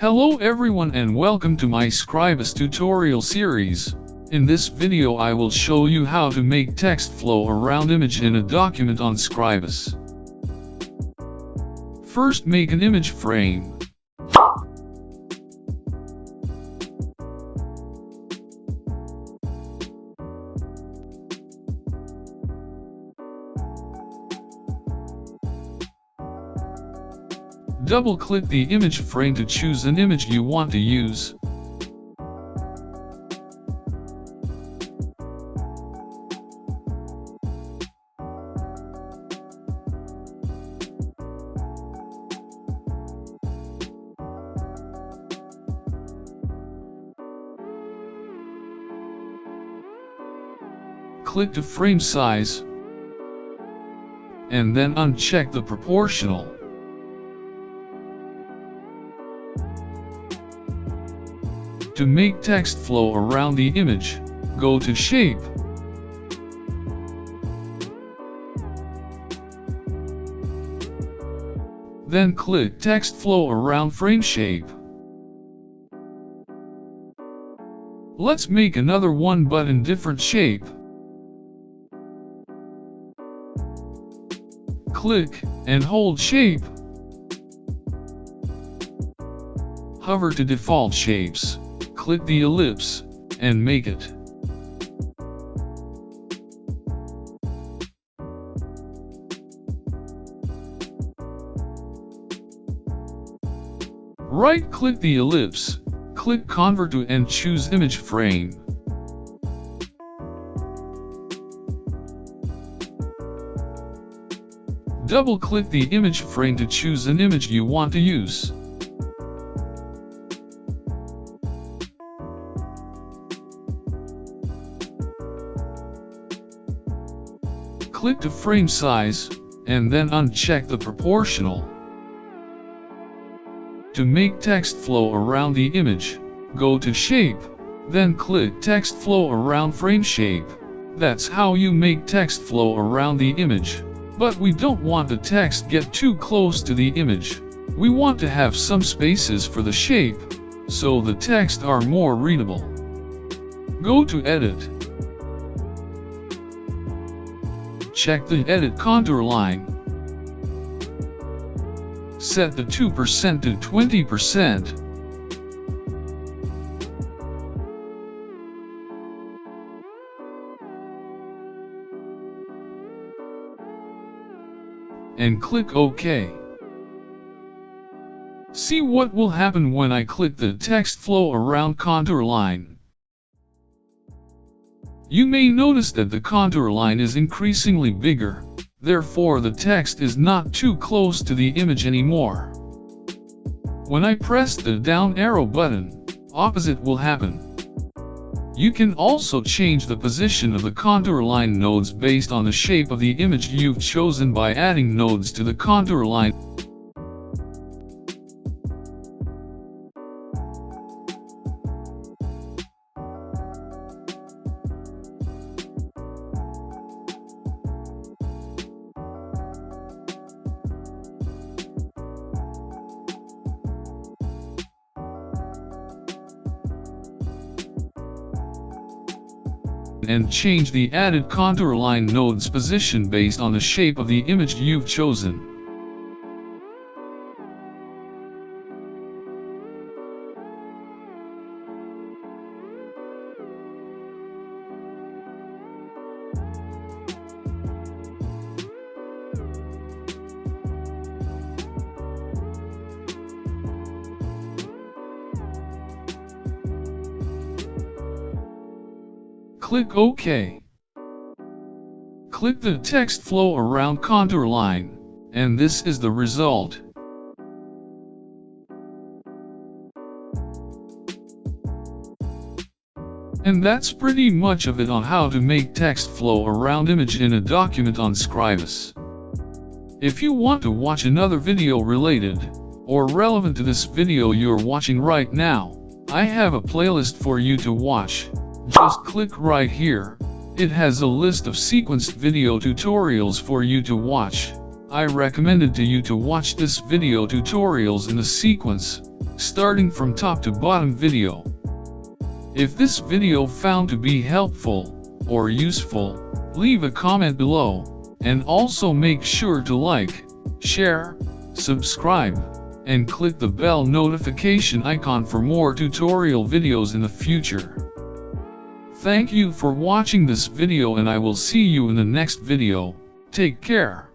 Hello everyone and welcome to my Scribus tutorial series. In this video I will show you how to make text flow around image in a document on Scribus. First, make an image frame. Double-click the image frame to choose an image you want to use. Click to frame size, and then uncheck the proportional. To make text flow around the image, go to Shape. Then click Text Flow Around Frame Shape. Let's make another one but in different shape. Click and hold Shape. Hover to default shapes. Click the ellipse, and make it. Right-click the ellipse, click Convert to and choose Image Frame. Double-click the image frame to choose an image you want to use. Click to frame size, and then uncheck the proportional. To make text flow around the image, go to Shape, then click Text Flow Around Frame Shape. That's how you make text flow around the image. But we don't want the text get too close to the image. We want to have some spaces for the shape, so the text are more readable. Go to Edit. Check the Edit Contour line. Set the 2% to 20%. And click OK. See what will happen when I click the text flow around contour line. You may notice that the contour line is increasingly bigger, therefore the text is not too close to the image anymore. When I press the down arrow button, opposite will happen. You can also change the position of the contour line nodes based on the shape of the image you've chosen by adding nodes to the contour line. And change the added contour line node's position based on the shape of the image you've chosen. Click OK. Click the text flow around contour line, and this is the result. And that's pretty much of it on how to make text flow around image in a document on Scribus. If you want to watch another video related, or relevant to this video you're watching right now, I have a playlist for you to watch. Just click right here. It has a list of sequenced video tutorials for you to watch. I recommended to you to watch this video tutorials in the sequence, starting from top to bottom video. If this video found to be helpful or useful, leave a comment below, and also make sure to like, share, subscribe, and click the bell notification icon for more tutorial videos in the future. Thank you for watching this video, and I will see you in the next video. Take care.